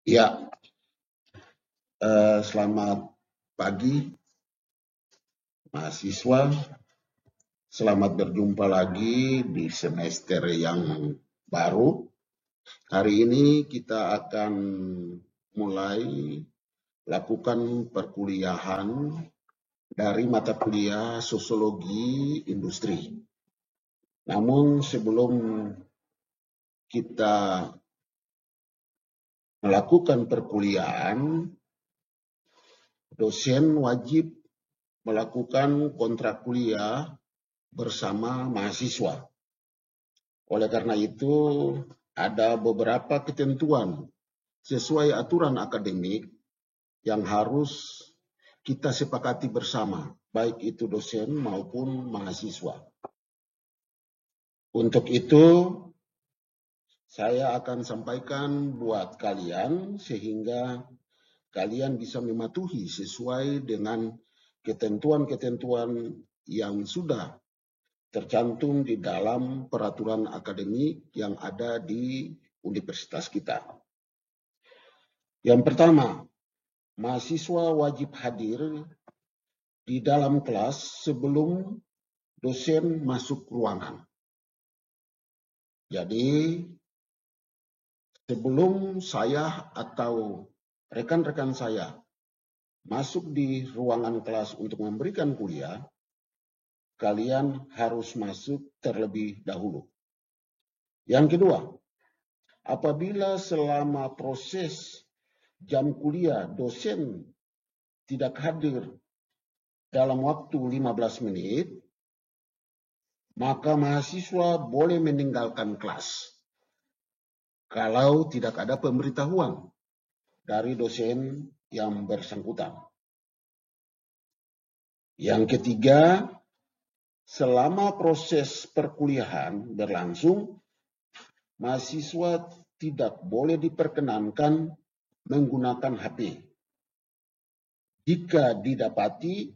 Ya, selamat pagi mahasiswa. Selamat berjumpa lagi di semester yang baru. Hari ini kita akan mulai lakukan perkuliahan dari mata kuliah Sosiologi Industri. Namun sebelum kita melakukan perkuliahan, dosen wajib melakukan kontrak kuliah bersama mahasiswa. Oleh karena itu, ada beberapa ketentuan sesuai aturan akademik yang harus kita sepakati bersama, baik itu dosen maupun mahasiswa. Untuk itu, saya akan sampaikan buat kalian sehingga kalian bisa mematuhi sesuai dengan ketentuan-ketentuan yang sudah tercantum di dalam peraturan akademik yang ada di universitas kita. Yang pertama, mahasiswa wajib hadir di dalam kelas sebelum dosen masuk ruangan. Jadi, sebelum saya atau rekan-rekan saya masuk di ruangan kelas untuk memberikan kuliah, kalian harus masuk terlebih dahulu. Yang kedua, apabila selama proses jam kuliah dosen tidak hadir dalam waktu 15 menit, maka mahasiswa boleh meninggalkan kelas kalau tidak ada pemberitahuan dari dosen yang bersangkutan. Yang ketiga, selama proses perkuliahan berlangsung, mahasiswa tidak boleh diperkenankan menggunakan HP. Jika didapati,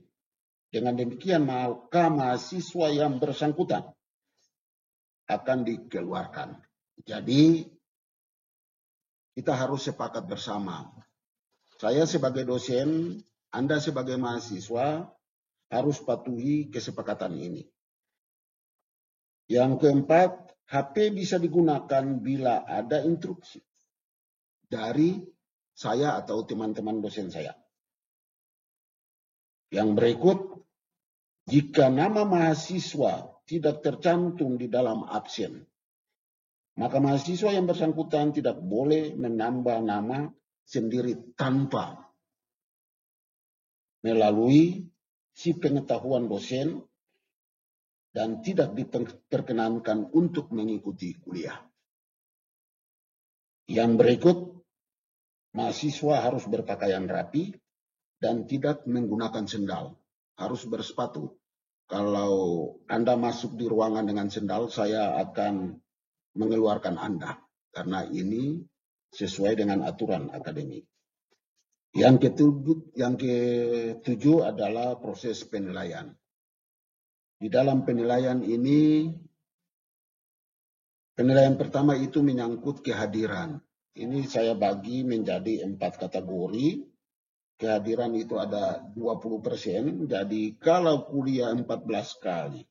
dengan demikian maka mahasiswa yang bersangkutan akan dikeluarkan. Jadi, kita harus sepakat bersama. Saya sebagai dosen, Anda sebagai mahasiswa harus patuhi kesepakatan ini. Yang keempat, HP bisa digunakan bila ada instruksi dari saya atau teman-teman dosen saya. Yang berikut, jika nama mahasiswa tidak tercantum di dalam absen, maka mahasiswa yang bersangkutan tidak boleh menambah nama sendiri tanpa melalui si pengetahuan dosen dan tidak diperkenankan untuk mengikuti kuliah. Yang berikut, mahasiswa harus berpakaian rapi dan tidak menggunakan sendal, harus bersepatu. Kalau Anda masuk di ruangan dengan sendal, saya akan mengeluarkan Anda, karena ini sesuai dengan aturan akademik. Yang ketujuh adalah proses penilaian. Di dalam penilaian ini, penilaian pertama itu menyangkut kehadiran. Ini saya bagi menjadi 4 kategori. Kehadiran itu ada 20%, jadi kalau kuliah 14 kali,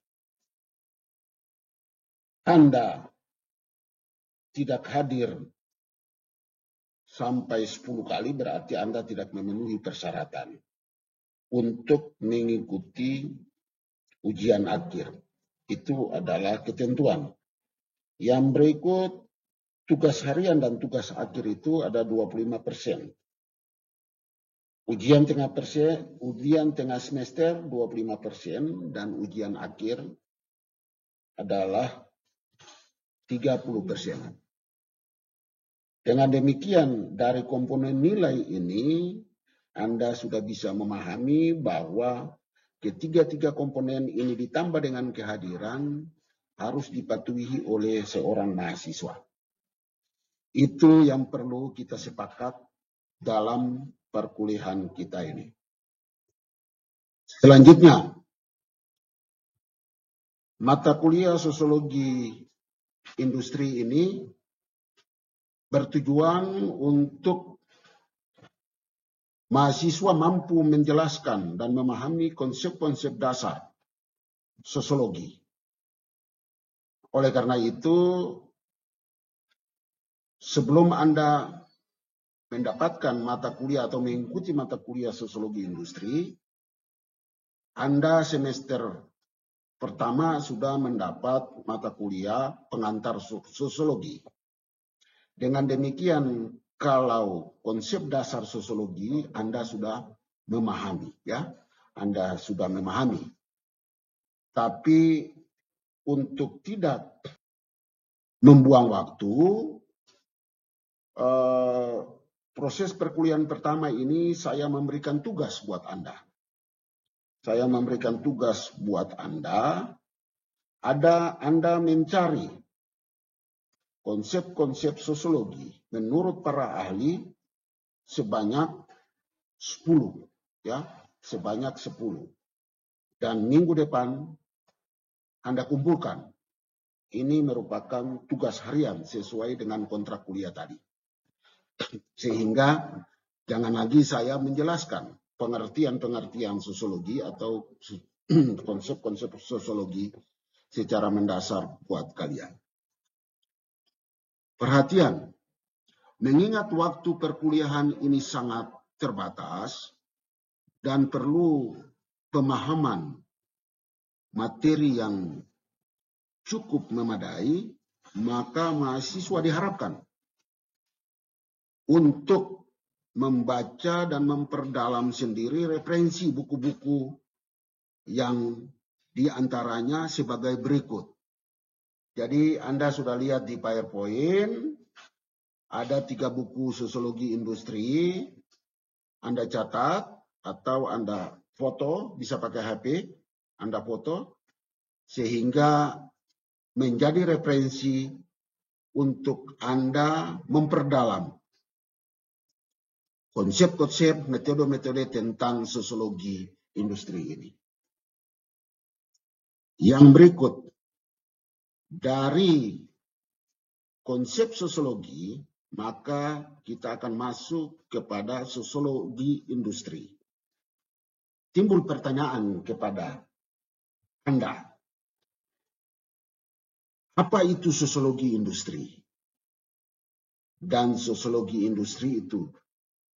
Anda tidak hadir sampai 10 kali, berarti Anda tidak memenuhi persyaratan untuk mengikuti ujian akhir. Itu adalah ketentuan. Yang berikut, tugas harian dan tugas akhir itu ada 25%. Ujian tengah semester 25% dan ujian akhir adalah 30%. Dengan demikian, dari komponen nilai ini, Anda sudah bisa memahami bahwa ketiga-tiga komponen ini ditambah dengan kehadiran harus dipatuhi oleh seorang mahasiswa. Itu yang perlu kita sepakat dalam perkuliahan kita ini. Selanjutnya, mata kuliah Sosiologi Industri ini bertujuan untuk mahasiswa mampu menjelaskan dan memahami konsep-konsep dasar sosiologi. Oleh karena itu, sebelum Anda mendapatkan mata kuliah atau mengikuti mata kuliah sosiologi industri, Anda semester pertama sudah mendapat mata kuliah pengantar sosiologi. Dengan demikian, kalau konsep dasar sosiologi Anda sudah memahami, ya, Anda sudah memahami. Tapi untuk tidak membuang waktu, proses perkuliahan pertama ini saya memberikan tugas buat Anda. Saya memberikan tugas buat Anda, Anda mencari konsep-konsep sosiologi menurut para ahli sebanyak 10, ya, sebanyak 10. Dan minggu depan Anda kumpulkan. Ini merupakan tugas harian sesuai dengan kontrak kuliah tadi. Sehingga jangan lagi saya menjelaskan pengertian-pengertian sosiologi atau konsep-konsep sosiologi secara mendasar buat kalian. Perhatian, mengingat waktu perkuliahan ini sangat terbatas dan perlu pemahaman materi yang cukup memadai, maka mahasiswa diharapkan untuk membaca dan memperdalam sendiri referensi buku-buku yang diantaranya sebagai berikut. Jadi Anda sudah lihat di PowerPoint, ada 3 buku sosiologi industri, Anda catat atau Anda foto, bisa pakai HP, Anda foto, sehingga menjadi referensi untuk Anda memperdalam konsep-konsep, metode-metode tentang sosiologi industri ini. Yang berikut, dari konsep sosiologi, maka kita akan masuk kepada sosiologi industri. Timbul pertanyaan kepada Anda, apa itu sosiologi industri? Dan sosiologi industri itu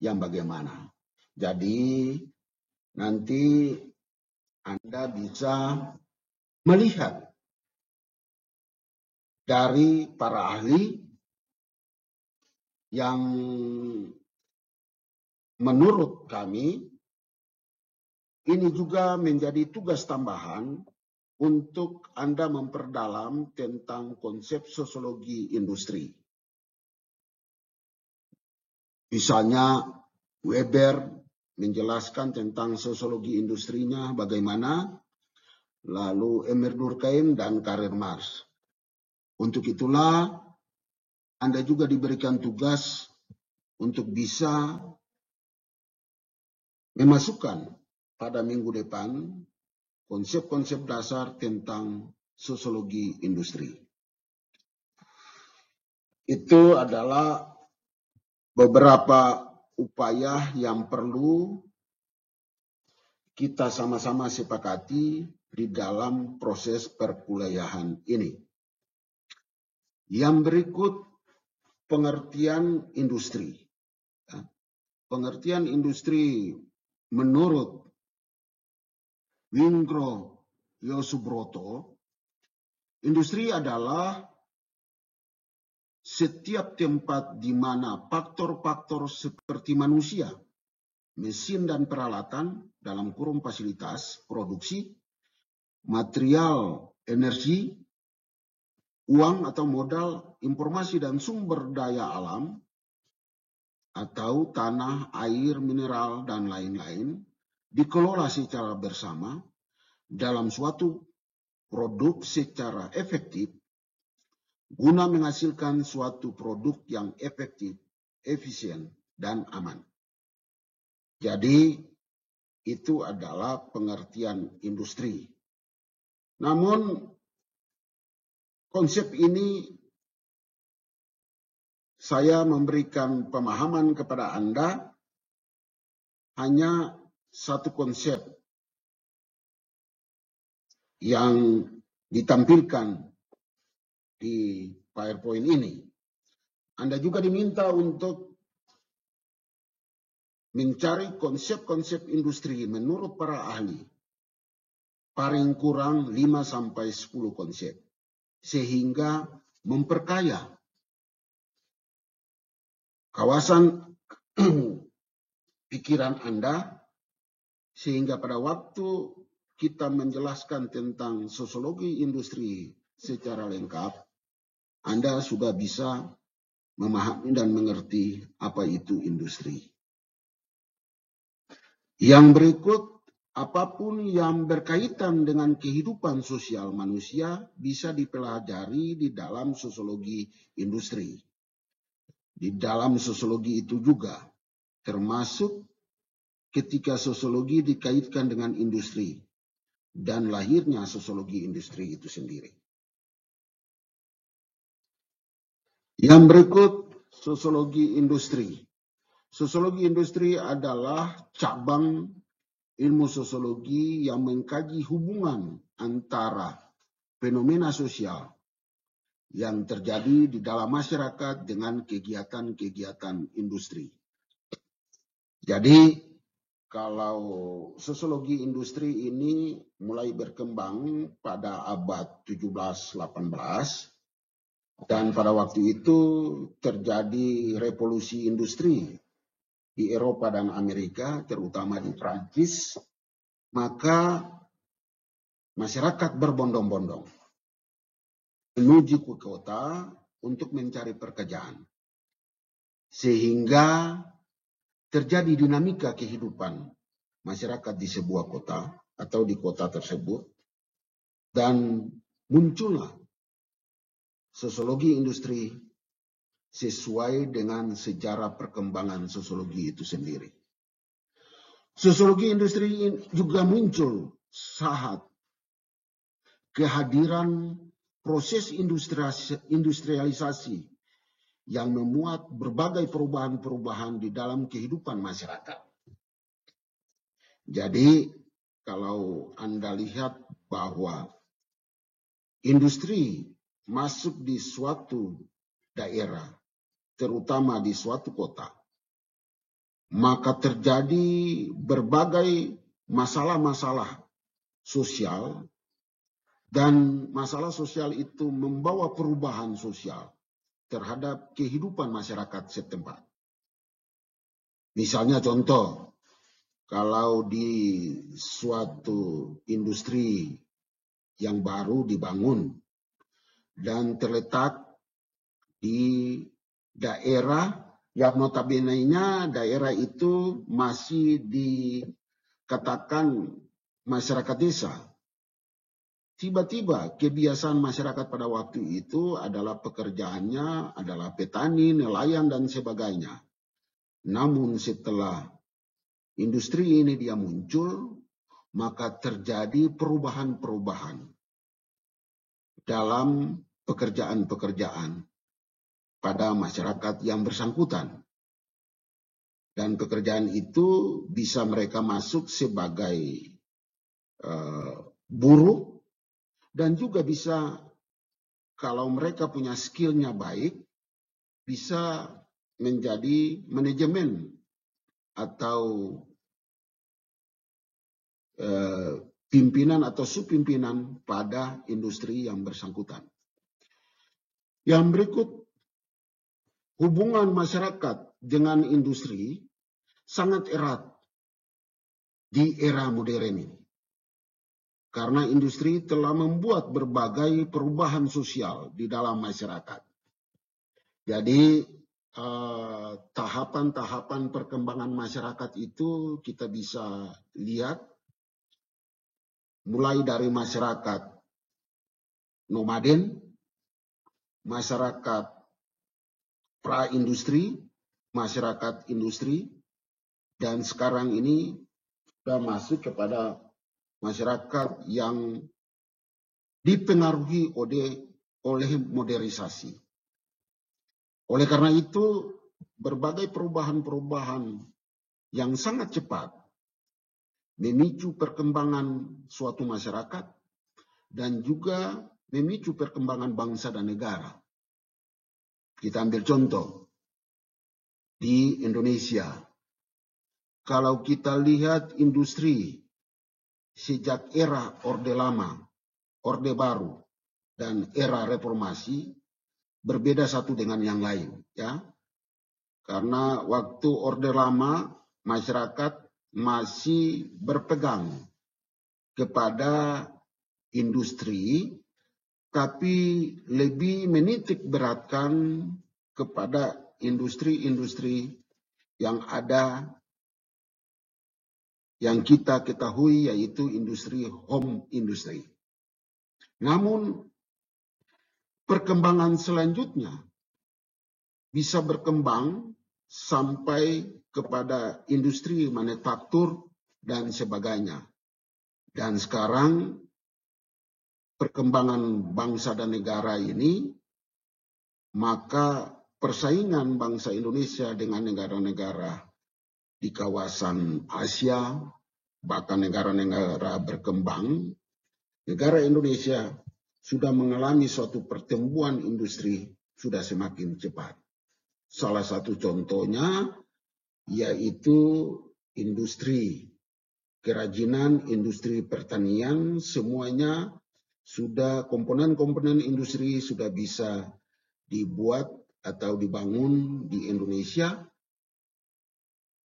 yang bagaimana? Jadi nanti Anda bisa melihat dari para ahli yang menurut kami ini juga menjadi tugas tambahan untuk Anda memperdalam tentang konsep sosiologi industri. Misalnya Weber menjelaskan tentang sosiologi industrinya bagaimana, lalu Emil Durkheim dan Karl Marx. Untuk itulah Anda juga diberikan tugas untuk bisa memasukkan pada minggu depan konsep-konsep dasar tentang sosiologi industri. Itu adalah beberapa upaya yang perlu kita sama-sama sepakati di dalam proses perkuliahan ini. Yang berikut, pengertian industri. Pengertian industri menurut Wingro Yosubroto, industri adalah setiap tempat di mana faktor-faktor seperti manusia, mesin dan peralatan dalam kurung fasilitas produksi, material, energi, uang atau modal, informasi dan sumber daya alam, atau tanah, air, mineral, dan lain-lain, dikelola secara bersama dalam suatu produk secara efektif guna menghasilkan suatu produk yang efektif, efisien, dan aman. Jadi itu adalah pengertian industri. Namun konsep ini saya memberikan pemahaman kepada Anda hanya satu konsep yang ditampilkan di PowerPoint ini. Anda juga diminta untuk mencari konsep-konsep industri menurut para ahli. Paling kurang 5-10 konsep. Sehingga memperkaya kawasan pikiran Anda, sehingga pada waktu kita menjelaskan tentang sosiologi industri secara lengkap, Anda sudah bisa memahami dan mengerti apa itu industri. Yang berikut, apapun yang berkaitan dengan kehidupan sosial manusia bisa dipelajari di dalam sosiologi industri. Di dalam sosiologi itu juga termasuk ketika sosiologi dikaitkan dengan industri dan lahirnya sosiologi industri itu sendiri. Yang berikut, sosiologi industri. Sosiologi industri adalah cabang ilmu sosiologi yang mengkaji hubungan antara fenomena sosial yang terjadi di dalam masyarakat dengan kegiatan-kegiatan industri. Jadi, kalau sosiologi industri ini mulai berkembang pada abad 17-18, dan pada waktu itu terjadi revolusi industri di Eropa dan Amerika, terutama di Prancis, maka masyarakat berbondong-bondong menuju ke kota untuk mencari pekerjaan. Sehingga terjadi dinamika kehidupan masyarakat di sebuah kota atau di kota tersebut, dan muncullah sosiologi industri sesuai dengan sejarah perkembangan sosiologi itu sendiri. Sosiologi industri juga muncul saat kehadiran proses industrialisasi yang memuat berbagai perubahan-perubahan di dalam kehidupan masyarakat. Jadi, kalau Anda lihat bahwa industri masuk di suatu daerah, terutama di suatu kota, maka terjadi berbagai masalah-masalah sosial, dan masalah sosial itu membawa perubahan sosial terhadap kehidupan masyarakat setempat. Misalnya contoh, kalau di suatu industri yang baru dibangun dan terletak di daerah yang notabene-nya daerah itu masih dikatakan masyarakat desa. Tiba-tiba kebiasaan masyarakat pada waktu itu adalah pekerjaannya adalah petani, nelayan, dan sebagainya. Namun setelah industri ini dia muncul, maka terjadi perubahan-perubahan dalam pekerjaan-pekerjaan pada masyarakat yang bersangkutan. Dan pekerjaan itu bisa mereka masuk sebagai buruh, dan juga bisa, kalau mereka punya skillnya baik, bisa menjadi manajemen atau pimpinan atau subpimpinan pada industri yang bersangkutan. Yang berikut, hubungan masyarakat dengan industri sangat erat di era modern ini. Karena industri telah membuat berbagai perubahan sosial di dalam masyarakat. Jadi tahapan-tahapan perkembangan masyarakat itu kita bisa lihat mulai dari masyarakat nomaden, masyarakat pra-industri, masyarakat industri, dan sekarang ini sudah masuk kepada masyarakat yang dipengaruhi oleh modernisasi. Oleh karena itu, berbagai perubahan-perubahan yang sangat cepat memicu perkembangan suatu masyarakat dan juga memicu perkembangan bangsa dan negara. Kita ambil contoh di Indonesia. Kalau kita lihat industri sejak era Orde Lama, Orde Baru, dan era reformasi berbeda satu dengan yang lain, ya. Karena waktu Orde Lama masyarakat masih berpegang kepada industri, tapi lebih menitik beratkan kepada industri-industri yang ada, yang kita ketahui, yaitu industri home industry. Namun perkembangan selanjutnya bisa berkembang sampai kepada industri manufaktur dan sebagainya. Dan sekarang perkembangan bangsa dan negara ini, maka persaingan bangsa Indonesia dengan negara-negara di kawasan Asia, bahkan negara-negara berkembang, negara Indonesia sudah mengalami suatu pertumbuhan industri sudah semakin cepat. Salah satu contohnya yaitu industri kerajinan, industri pertanian, semuanya sudah komponen-komponen industri sudah bisa dibuat atau dibangun di Indonesia,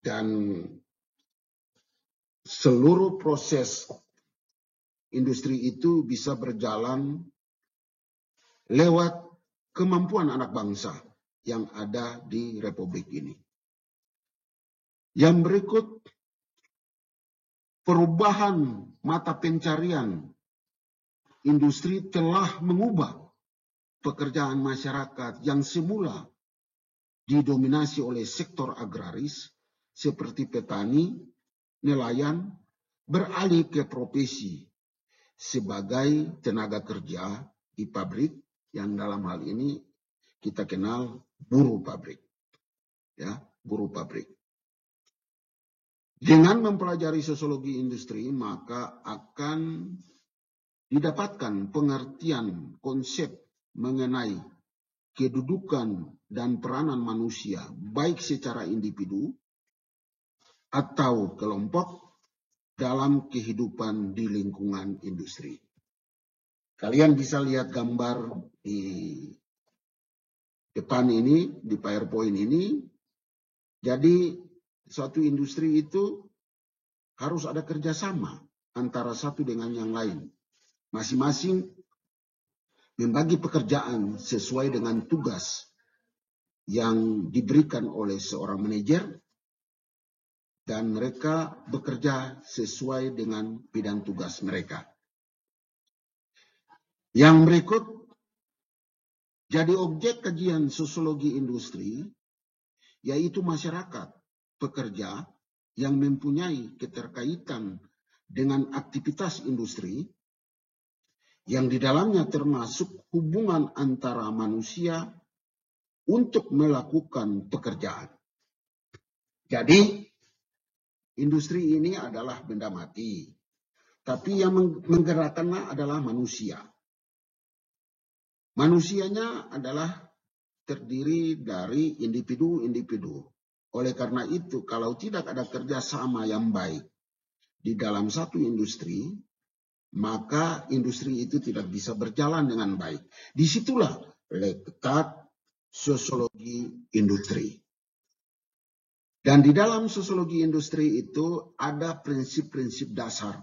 dan seluruh proses industri itu bisa berjalan lewat kemampuan anak bangsa yang ada di Republik ini. Yang berikut, perubahan mata pencarian industri telah mengubah pekerjaan masyarakat yang semula didominasi oleh sektor agraris seperti petani, nelayan, beralih ke profesi sebagai tenaga kerja di pabrik, yang dalam hal ini kita kenal buruh pabrik. Ya, buruh pabrik. Dengan mempelajari sosiologi industri, maka akan didapatkan pengertian konsep mengenai kedudukan dan peranan manusia, baik secara individu atau kelompok, dalam kehidupan di lingkungan industri. Kalian bisa lihat gambar di depan ini, di PowerPoint ini. Jadi suatu industri itu harus ada kerjasama antara satu dengan yang lain. Masing-masing membagi pekerjaan sesuai dengan tugas yang diberikan oleh seorang manajer, dan mereka bekerja sesuai dengan bidang tugas mereka. Yang berikut, jadi objek kajian sosiologi industri, yaitu masyarakat pekerja yang mempunyai keterkaitan dengan aktivitas industri, yang di dalamnya termasuk hubungan antara manusia untuk melakukan pekerjaan. Jadi, industri ini adalah benda mati, tapi yang menggerakkannya adalah manusia. Manusianya adalah terdiri dari individu-individu. Oleh karena itu, kalau tidak ada kerjasama yang baik di dalam satu industri, maka industri itu tidak bisa berjalan dengan baik. Disitulah letak sosiologi industri. Dan di dalam sosiologi industri itu ada prinsip-prinsip dasar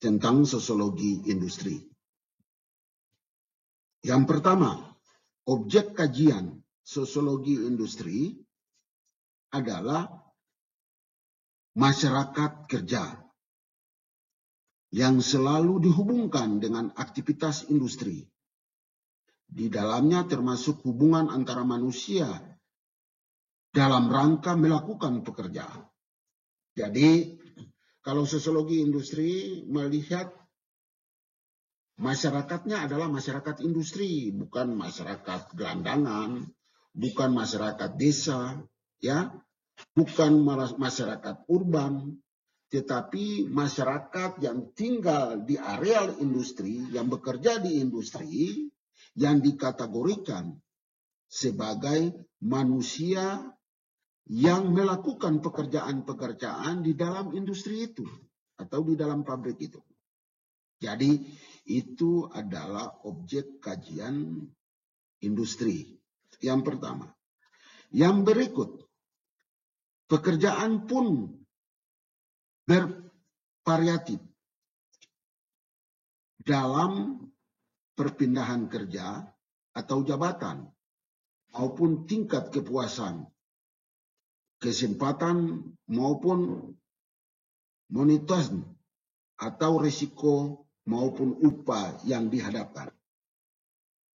tentang sosiologi industri. Yang pertama, objek kajian sosiologi industri adalah masyarakat kerja yang selalu dihubungkan dengan aktivitas industri. Di dalamnya termasuk hubungan antara manusia dalam rangka melakukan pekerjaan. Jadi, kalau sosiologi industri melihat masyarakatnya adalah masyarakat industri, bukan masyarakat gelandangan, bukan masyarakat desa, ya. bukan masyarakat urban, tetapi masyarakat yang tinggal di areal industri, yang bekerja di industri, yang dikategorikan sebagai manusia yang melakukan pekerjaan-pekerjaan di dalam industri itu atau di dalam pabrik itu. Jadi itu adalah objek kajian industri yang pertama. Yang berikut, pekerjaan pun bervariatif dalam perpindahan kerja atau jabatan maupun tingkat kepuasan, kesempatan maupun monetisme atau risiko maupun upah yang dihadapkan.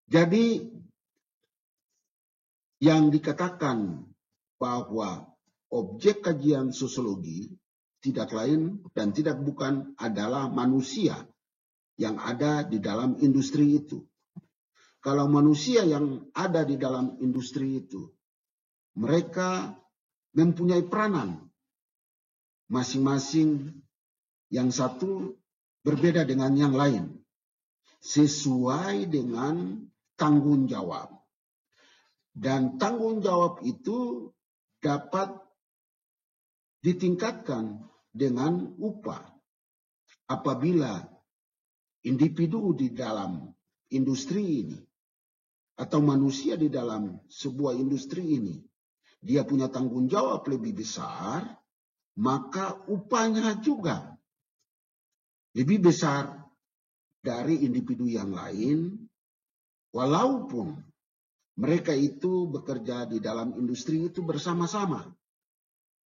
Jadi yang dikatakan bahwa objek kajian sosiologi tidak lain dan tidak bukan adalah manusia yang ada di dalam industri itu. Kalau manusia yang ada di dalam industri itu, mereka mempunyai peranan masing-masing, yang satu berbeda dengan yang lain, sesuai dengan tanggung jawab. Dan tanggung jawab itu dapat ditingkatkan dengan upah apabila individu di dalam industri ini atau manusia di dalam sebuah industri ini dia punya tanggung jawab lebih besar, maka upahnya juga lebih besar dari individu yang lain, walaupun mereka itu bekerja di dalam industri itu bersama-sama,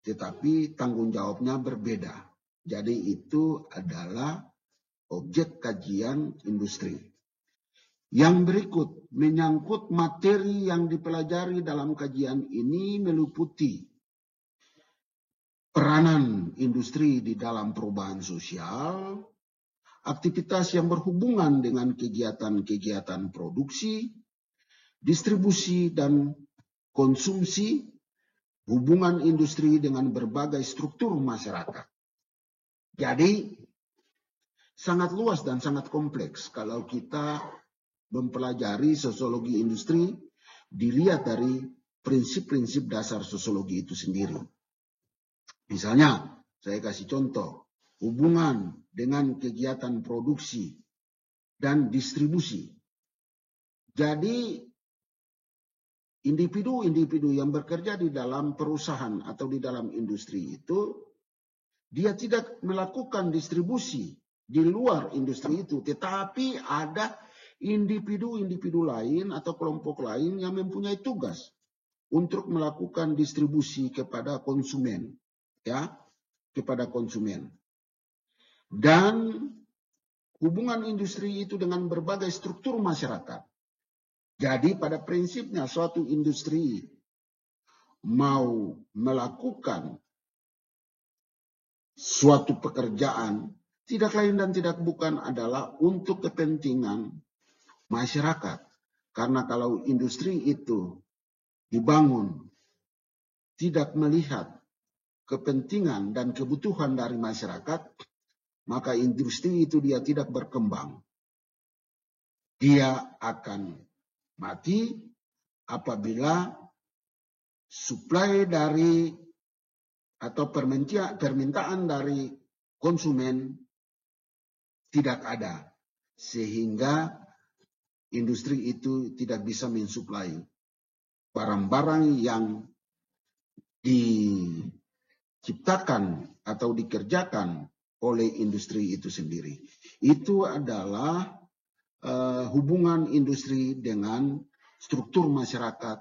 tetapi tanggung jawabnya berbeda. Jadi itu adalah objek kajian industri. Yang berikut menyangkut materi yang dipelajari dalam kajian ini meliputi peranan industri di dalam perubahan sosial, aktivitas yang berhubungan dengan kegiatan-kegiatan produksi, distribusi dan konsumsi, hubungan industri dengan berbagai struktur masyarakat. Jadi sangat luas dan sangat kompleks kalau kita mempelajari sosiologi industri dilihat dari prinsip-prinsip dasar sosiologi itu sendiri. Misalnya, saya kasih contoh, hubungan dengan kegiatan produksi dan distribusi. Jadi individu-individu yang bekerja di dalam perusahaan atau di dalam industri itu, dia tidak melakukan distribusi di luar industri itu, tetapi ada individu-individu lain atau kelompok lain yang mempunyai tugas untuk melakukan distribusi kepada konsumen, ya, kepada konsumen. Dan hubungan industri itu dengan berbagai struktur masyarakat. Jadi pada prinsipnya suatu industri mau melakukan suatu pekerjaan tidak lain dan tidak bukan adalah untuk kepentingan masyarakat. Karena kalau industri itu dibangun tidak melihat kepentingan dan kebutuhan dari masyarakat, maka industri itu dia tidak berkembang. Dia akan mati apabila suplai dari atau permintaan dari konsumen tidak ada, sehingga industri itu tidak bisa mensuplai barang-barang yang diciptakan atau dikerjakan oleh industri itu sendiri. Itu adalah hubungan industri dengan struktur masyarakat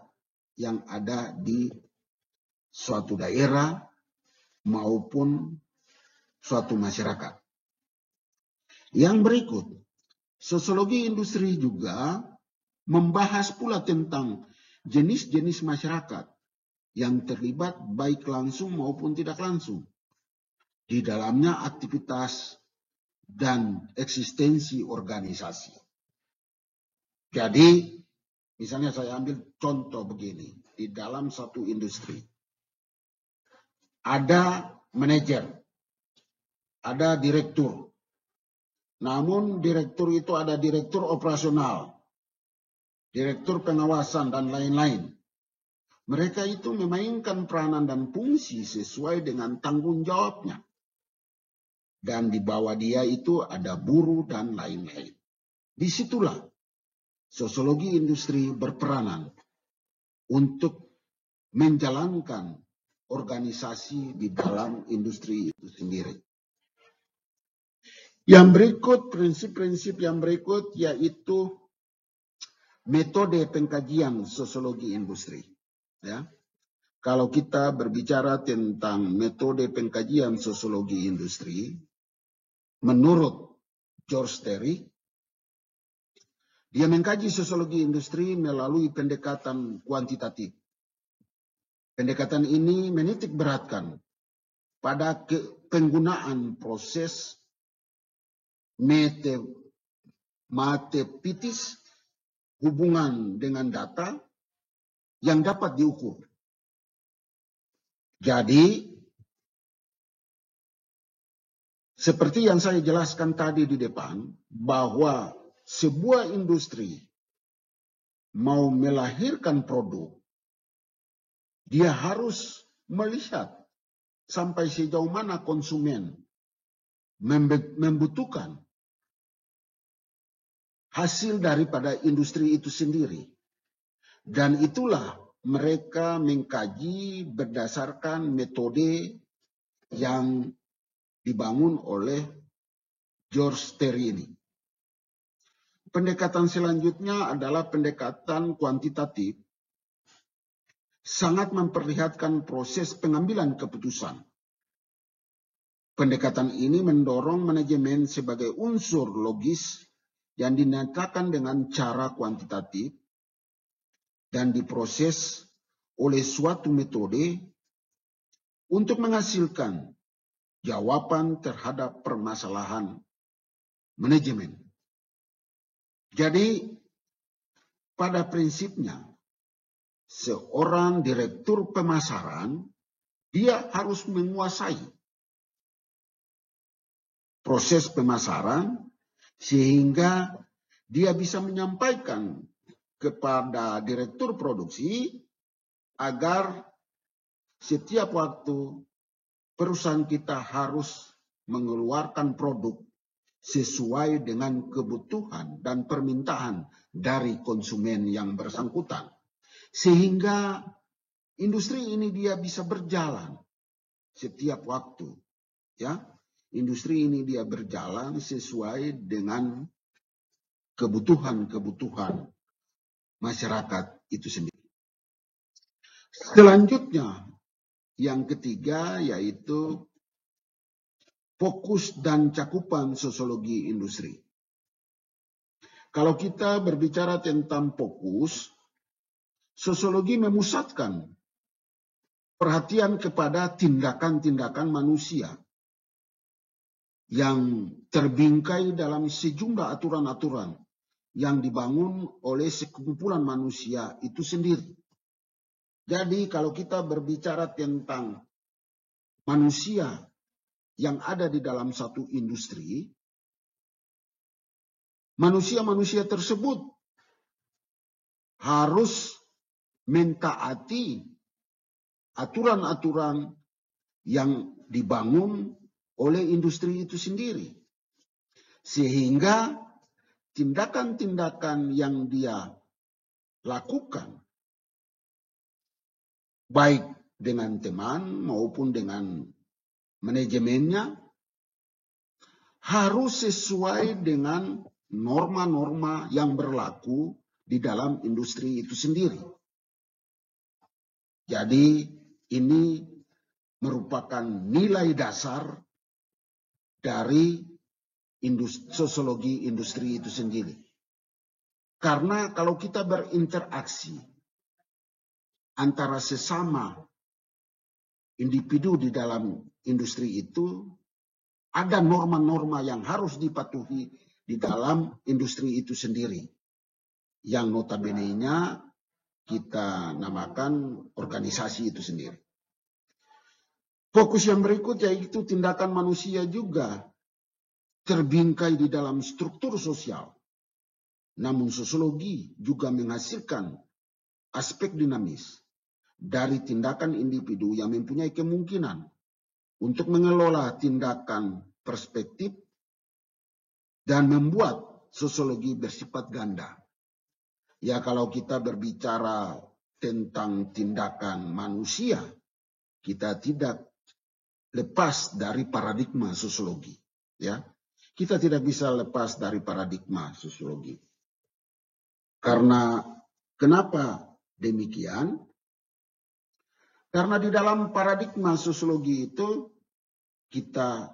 yang ada di suatu daerah maupun suatu masyarakat. Yang berikut, sosiologi industri juga membahas pula tentang jenis-jenis masyarakat yang terlibat baik langsung maupun tidak langsung. Di dalamnya aktivitas dan eksistensi organisasi. Jadi, misalnya saya ambil contoh begini, di dalam satu industri, ada manajer, ada direktur. Namun direktur itu ada direktur operasional, direktur pengawasan, dan lain-lain. Mereka itu memainkan peranan dan fungsi sesuai dengan tanggung jawabnya. Dan di bawah dia itu ada buruh dan lain-lain. Disitulah sosiologi industri berperanan untuk menjalankan organisasi di dalam industri itu sendiri. Yang berikut, prinsip-prinsip yang berikut yaitu metode pengkajian sosiologi industri. Ya. Kalau kita berbicara tentang metode pengkajian sosiologi industri, menurut George Terry, dia mengkaji sosiologi industri melalui pendekatan kuantitatif. Pendekatan ini menitik beratkan pada penggunaan proses matematis hubungan dengan data yang dapat diukur. Jadi, seperti yang saya jelaskan tadi di depan, bahwa sebuah industri mau melahirkan produk, dia harus melihat sampai sejauh mana konsumen membutuhkan hasil daripada industri itu sendiri. Dan itulah mereka mengkaji berdasarkan metode yang dibangun oleh George Terry ini. Pendekatan selanjutnya adalah pendekatan kuantitatif, sangat memperlihatkan proses pengambilan keputusan. Pendekatan ini mendorong manajemen sebagai unsur logis yang dinyatakan dengan cara kuantitatif dan diproses oleh suatu metode untuk menghasilkan jawaban terhadap permasalahan manajemen. Jadi, pada prinsipnya, seorang direktur pemasaran, dia harus menguasai proses pemasaran sehingga dia bisa menyampaikan kepada direktur produksi agar setiap waktu perusahaan kita harus mengeluarkan produk sesuai dengan kebutuhan dan permintaan dari konsumen yang bersangkutan. Sehingga industri ini dia bisa berjalan setiap waktu. Ya, industri ini dia berjalan sesuai dengan kebutuhan-kebutuhan masyarakat itu sendiri. Selanjutnya, yang ketiga yaitu fokus dan cakupan sosiologi industri. Kalau kita berbicara tentang fokus, sosiologi memusatkan perhatian kepada tindakan-tindakan manusia yang terbingkai dalam sejumlah aturan-aturan yang dibangun oleh sekumpulan manusia itu sendiri. Jadi kalau kita berbicara tentang manusia yang ada di dalam satu industri, manusia-manusia tersebut harus mentaati aturan-aturan yang dibangun oleh industri itu sendiri. Sehingga tindakan-tindakan yang dia lakukan, baik dengan teman maupun dengan manajemennya, harus sesuai dengan norma-norma yang berlaku di dalam industri itu sendiri. Jadi ini merupakan nilai dasar dari sosiologi industri itu sendiri. Karena kalau kita berinteraksi antara sesama individu di dalam industri itu, ada norma-norma yang harus dipatuhi di dalam industri itu sendiri. Yang notabene-nya kita namakan organisasi itu sendiri. Fokus yang berikut yaitu tindakan manusia juga terbingkai di dalam struktur sosial. Namun sosiologi juga menghasilkan aspek dinamis dari tindakan individu yang mempunyai kemungkinan untuk mengelola tindakan perspektif dan membuat sosiologi bersifat ganda. Ya, kalau kita berbicara tentang tindakan manusia, kita tidak lepas dari paradigma sosiologi. Ya, kita tidak bisa lepas dari paradigma sosiologi. Karena kenapa demikian? Karena di dalam paradigma sosiologi itu kita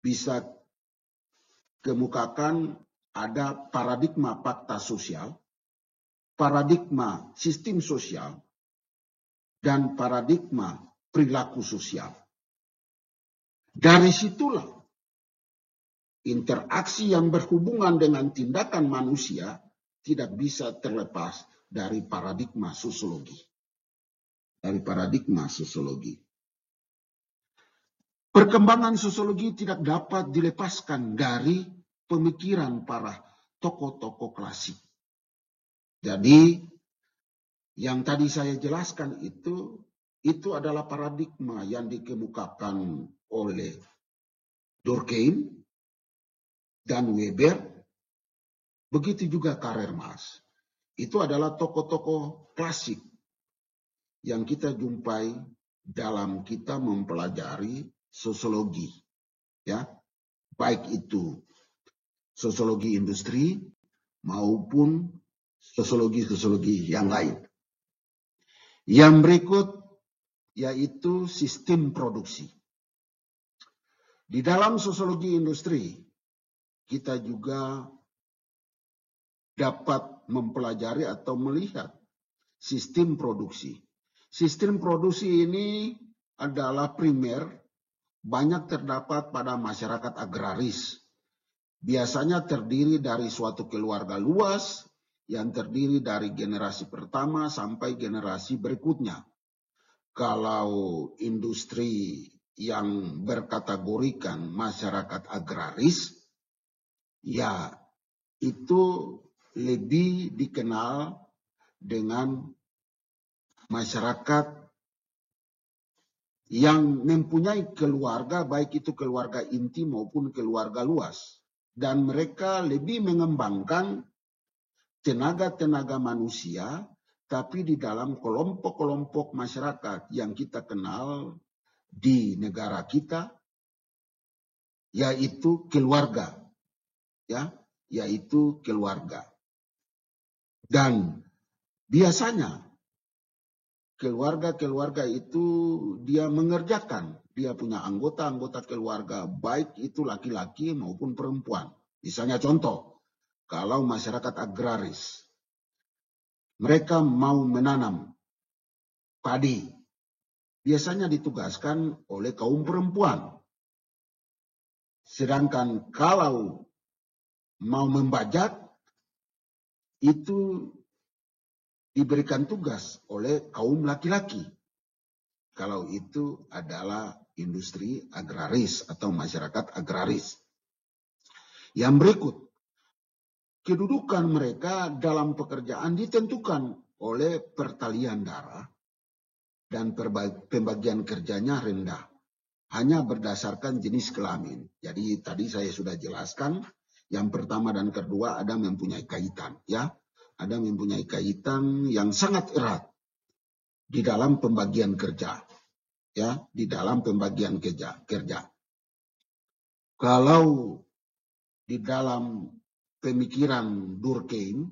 bisa kemukakan ada paradigma fakta sosial, paradigma sistem sosial, dan paradigma perilaku sosial. Dari situlah interaksi yang berhubungan dengan tindakan manusia tidak bisa terlepas dari paradigma sosiologi. Perkembangan sosiologi tidak dapat dilepaskan dari pemikiran para tokoh-tokoh klasik. Jadi, yang tadi saya jelaskan itu adalah paradigma yang dikemukakan oleh Durkheim dan Weber, begitu juga Karl Marx. Itu adalah tokoh-tokoh klasik yang kita jumpai dalam kita mempelajari sosiologi, ya, baik itu sosiologi industri maupun sosiologi yang lain. Yang berikut yaitu sistem produksi. Di dalam sosiologi industri kita juga dapat mempelajari atau melihat sistem produksi. Sistem produksi ini adalah primer, banyak terdapat pada masyarakat agraris. Biasanya terdiri dari suatu keluarga luas yang terdiri dari generasi pertama sampai generasi berikutnya. Kalau industri yang berkategorikan masyarakat agraris, ya itu lebih dikenal dengan masyarakat yang mempunyai keluarga, baik itu keluarga inti maupun keluarga luas. Dan mereka lebih mengembangkan tenaga-tenaga manusia, tapi di dalam kelompok-kelompok masyarakat yang kita kenal di negara kita, yaitu keluarga. Ya, yaitu keluarga. Dan biasanya keluarga-keluarga itu dia mengerjakan, dia punya anggota-anggota keluarga, baik itu laki-laki maupun perempuan. Misalnya contoh, kalau masyarakat agraris, mereka mau menanam padi, biasanya ditugaskan oleh kaum perempuan. Sedangkan kalau mau membajak, itu diberikan tugas oleh kaum laki-laki. Kalau itu adalah industri agraris atau masyarakat agraris. Yang berikut, kedudukan mereka dalam pekerjaan ditentukan oleh pertalian darah dan pembagian kerjanya rendah. Hanya berdasarkan jenis kelamin. Jadi tadi saya sudah jelaskan, yang pertama dan kedua ada mempunyai kaitan, ya. Ada mempunyai kaitan yang sangat erat di dalam pembagian kerja, ya, di dalam pembagian kerja. Kalau di dalam pemikiran Durkheim,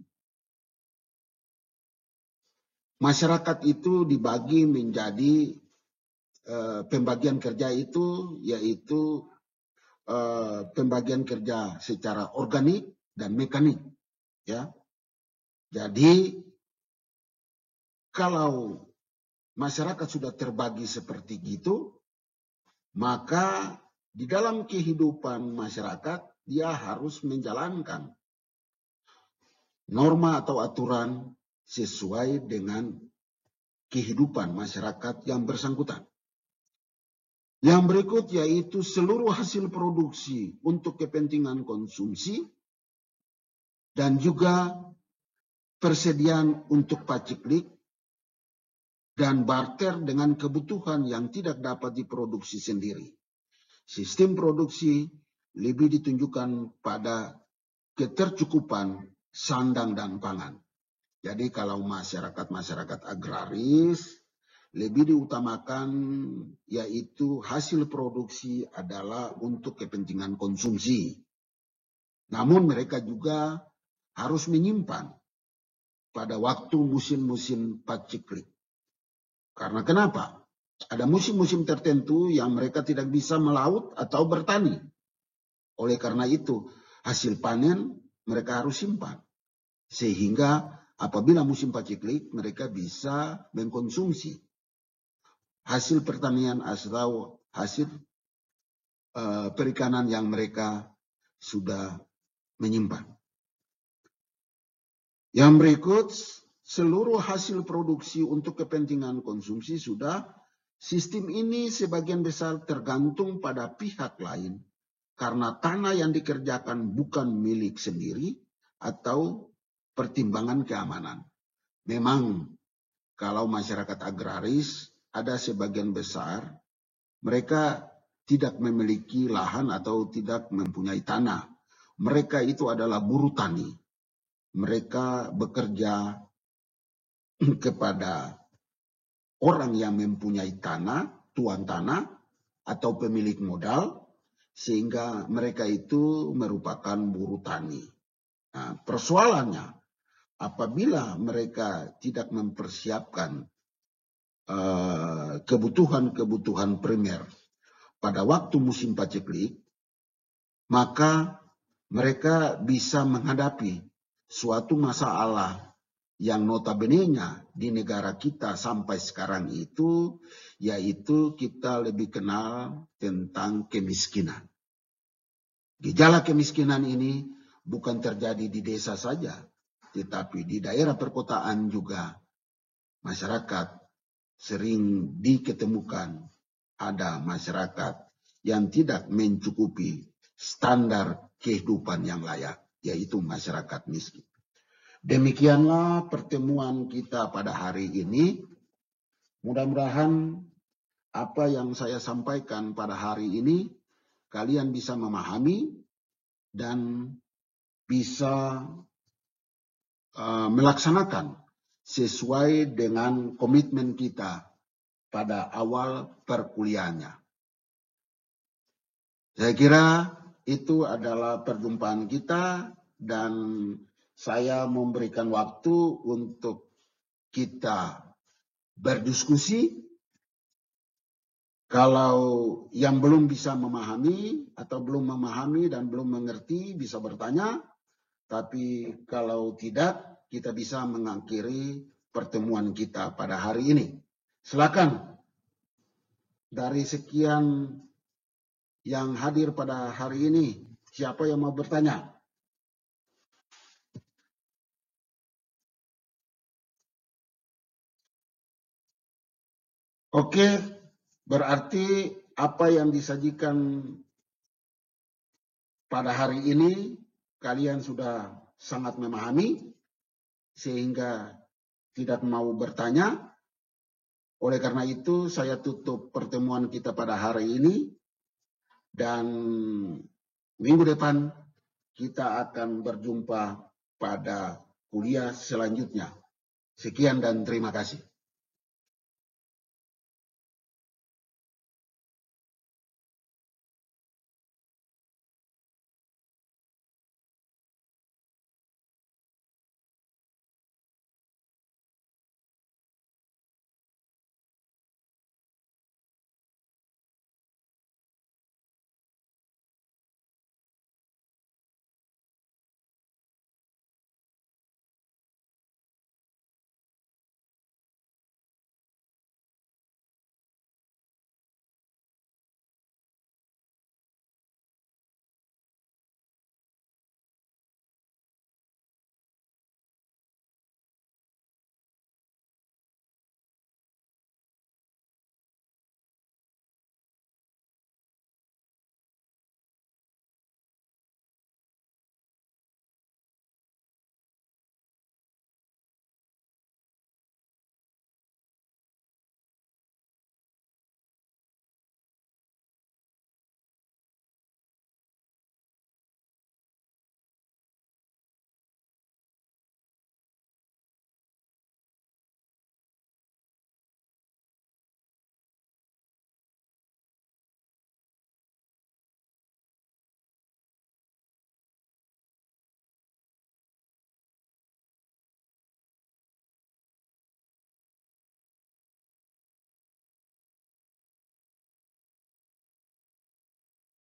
masyarakat itu dibagi menjadi pembagian kerja itu yaitu pembagian kerja secara organik dan mekanik, ya. Jadi kalau masyarakat sudah terbagi seperti itu, maka di dalam kehidupan masyarakat dia harus menjalankan norma atau aturan sesuai dengan kehidupan masyarakat yang bersangkutan. Yang berikut yaitu seluruh hasil produksi untuk kepentingan konsumsi dan juga persediaan untuk paceklik dan barter dengan kebutuhan yang tidak dapat diproduksi sendiri. Sistem produksi lebih ditunjukkan pada ketercukupan sandang dan pangan. Jadi kalau masyarakat agraris lebih diutamakan yaitu hasil produksi adalah untuk kepentingan konsumsi. Namun mereka juga harus menyimpan pada waktu musim-musim paceklik. Karena kenapa? Ada musim-musim tertentu yang mereka tidak bisa melaut atau bertani. Oleh karena itu, hasil panen mereka harus simpan. Sehingga apabila musim paceklik, mereka bisa mengkonsumsi hasil pertanian atau hasil perikanan yang mereka sudah menyimpan. Yang berikut, seluruh hasil produksi untuk kepentingan konsumsi sudah. Sistem ini sebagian besar tergantung pada pihak lain karena tanah yang dikerjakan bukan milik sendiri atau pertimbangan keamanan. Memang kalau masyarakat agraris ada sebagian besar mereka tidak memiliki lahan atau tidak mempunyai tanah. Mereka itu adalah buruh tani. Mereka bekerja kepada orang yang mempunyai tanah, tuan tanah, atau pemilik modal, sehingga mereka itu merupakan buruh tani. Nah, persoalannya, apabila mereka tidak mempersiapkan kebutuhan-kebutuhan primer pada waktu musim paceklik, maka mereka bisa menghadapi suatu masalah yang notabene-nya di negara kita sampai sekarang itu, yaitu kita lebih kenal tentang kemiskinan. Gejala kemiskinan ini bukan terjadi di desa saja, tetapi di daerah perkotaan juga masyarakat sering diketemukan ada masyarakat yang tidak mencukupi standar kehidupan yang layak, yaitu masyarakat miskin. Demikianlah pertemuan kita pada hari ini. Mudah-mudahan apa yang saya sampaikan pada hari ini kalian bisa memahami dan bisa melaksanakan sesuai dengan komitmen kita pada awal perkuliahannya. Saya kira itu adalah perjumpaan kita dan saya memberikan waktu untuk kita berdiskusi. Kalau yang belum bisa memahami atau belum memahami dan belum mengerti bisa bertanya. Tapi kalau tidak, kita bisa mengakhiri pertemuan kita pada hari ini. Silakan. Dari sekian yang hadir pada hari ini, siapa yang mau bertanya? Oke, berarti apa yang disajikan pada hari ini kalian sudah sangat memahami sehingga tidak mau bertanya. Oleh karena itu saya tutup pertemuan kita pada hari ini dan minggu depan kita akan berjumpa pada kuliah selanjutnya. Sekian dan terima kasih.